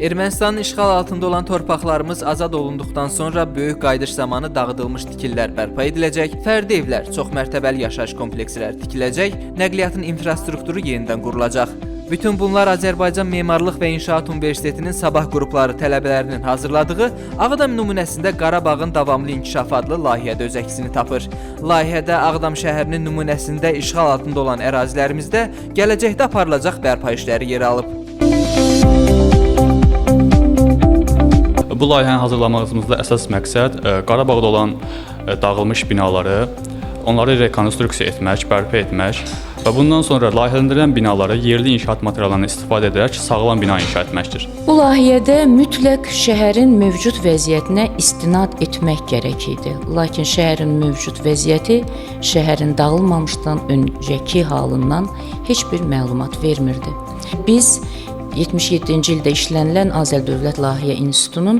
Ermənistanın işğal altında olan torpaqlarımız azad olunduqdan sonra böyük qayıdış zamanı dağıdılmış tikililər bərpa ediləcək, fərdi evlər, çoxmərtəbəli yaşayış kompleksləri tikiləcək, nəqliyyatın infrastrukturu yenidən qurulacaq. Bütün bunlar Azərbaycan Memarlıq və İnşaat Universitetinin sabah qrupları tələbələrinin hazırladığı Ağdam nümunəsində Qarabağın davamlı inkişafı adlı layihədə öz əksini tapır. Layihədə Ağdam şəhərinin nümunəsində işğal altında olan ərazilərimizdə gələcəkdə aparılacaq bərpa işləri yer alıb. Bu layihəni hazırlamağımızda əsas məqsəd Qarabağda olan dağılmış binaları, onları rekonstruksiya etmək, bərpa etmək və bundan sonra layihələndirilən binaları yerli inşaat materiallarından istifadə edərək sağlam bina inşa etməkdir. Bu layihədə mütləq şəhərin mövcud vəziyyətinə istinad etmək gərək idi. Lakin şəhərin mövcud vəziyyəti şəhərin dağılmamışdan öncəki halından heç bir məlumat vermirdi. Biz 77-ci ildə işlənilən Azərdövlət Layihə İnstitutunun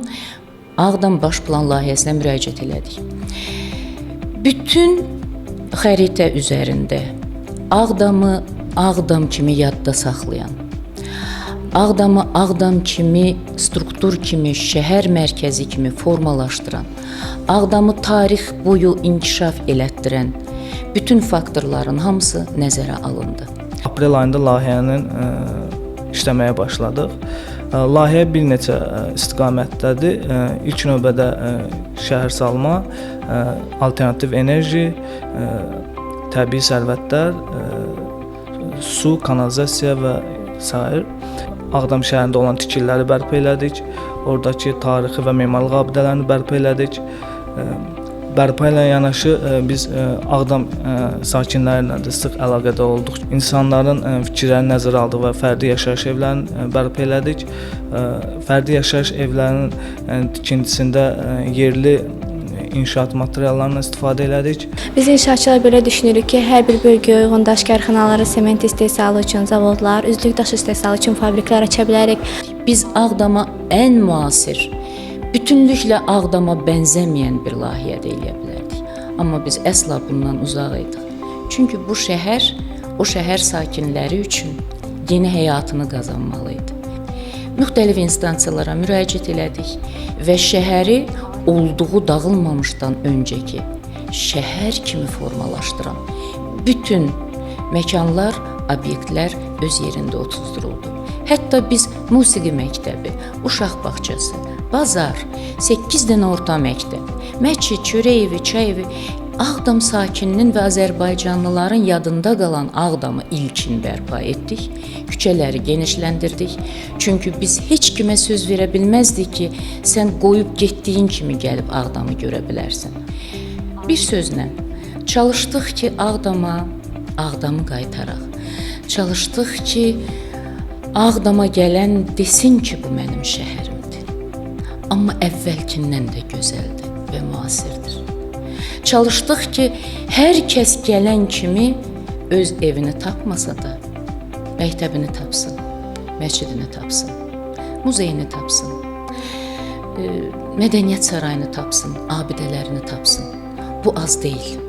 Ağdam Baş Plan layihəsinə müraciət elədik. Bütün xəritə üzərində Ağdamı Ağdam kimi yadda saxlayan, Ağdamı Ağdam kimi struktur kimi, şəhər mərkəzi kimi formalaşdıran, Ağdamı tarix boyu inkişaf elətdirən bütün faktorların hamısı nəzərə alındı. Aprel ayında layihənin işləməyə başladıq. Layihə bir neçə istiqamətdədir. İlk növbədə şəhərsalma, alternativ enerji, təbii sərvətlər, su, kanalizasiya və sair. Ağdam şəhərində olan tikililəri bərpa elədik. Oradakı tarixi və memarlıq abidələrini bərpa elədik. Bərpa ilə yanaşı biz Ağdam sakinləri ilə də sıx əlaqədə olduq. İnsanların fikirlərini nəzərə aldıq və fərdi yaşayış evlərini bərpa elədik. Fərdi yaşayış evlərinin tikintisində yerli inşaat materiallarından istifadə elədik. Biz inşaatçılar belə düşünürük ki, hər bir bölgəyə uyğun daş karxanaları, sement istehsalı üçün zavodlar, üzlük daş istehsalı üçün fabriklər aça bilərik. Biz Ağdama ən müasir, bütünlüklə Ağdama bənzəməyən bir layihə də eləyə bilərdik. Amma biz əsla bundan uzaq idik. Çünki bu şəhər, o şəhər sakinləri üçün yeni həyatını qazanmalı idi. Müxtəlif instansiyalara müraciət elədik və şəhəri olduğu dağılmamışdan öncəki şəhər kimi formalaşdıran bütün məkanlar, obyektlər öz yerində otuzduruldu. Hətta biz musiqi məktəbi, uşaq bağçası, bazar, 8 dənə orta məktəb, məscid, çörək evi, çay evi, Ağdam sakininin və Azərbaycanlıların yadında qalan Ağdamı ilkin bərpa etdik, küçələri genişləndirdik. Çünki biz heç kimə söz verə bilməzdik ki, sən qoyub getdiyin kimi gəlib Ağdamı görə bilərsən. Bir sözlə, çalışdıq ki, Ağdamı qaytaraq. Çalışdıq ki, Ağdama gələn desin ki, bu mənim şəhərimdir. Amma əvvəlkindən də gözəldir və müasirdir. Çalışdıq ki, hər kəs gələn kimi öz evini tapmasa da, məktəbini tapsın, məscidini tapsın, muzeyini tapsın, mədəniyyət sarayını tapsın, abidələrini tapsın. Bu az deyil.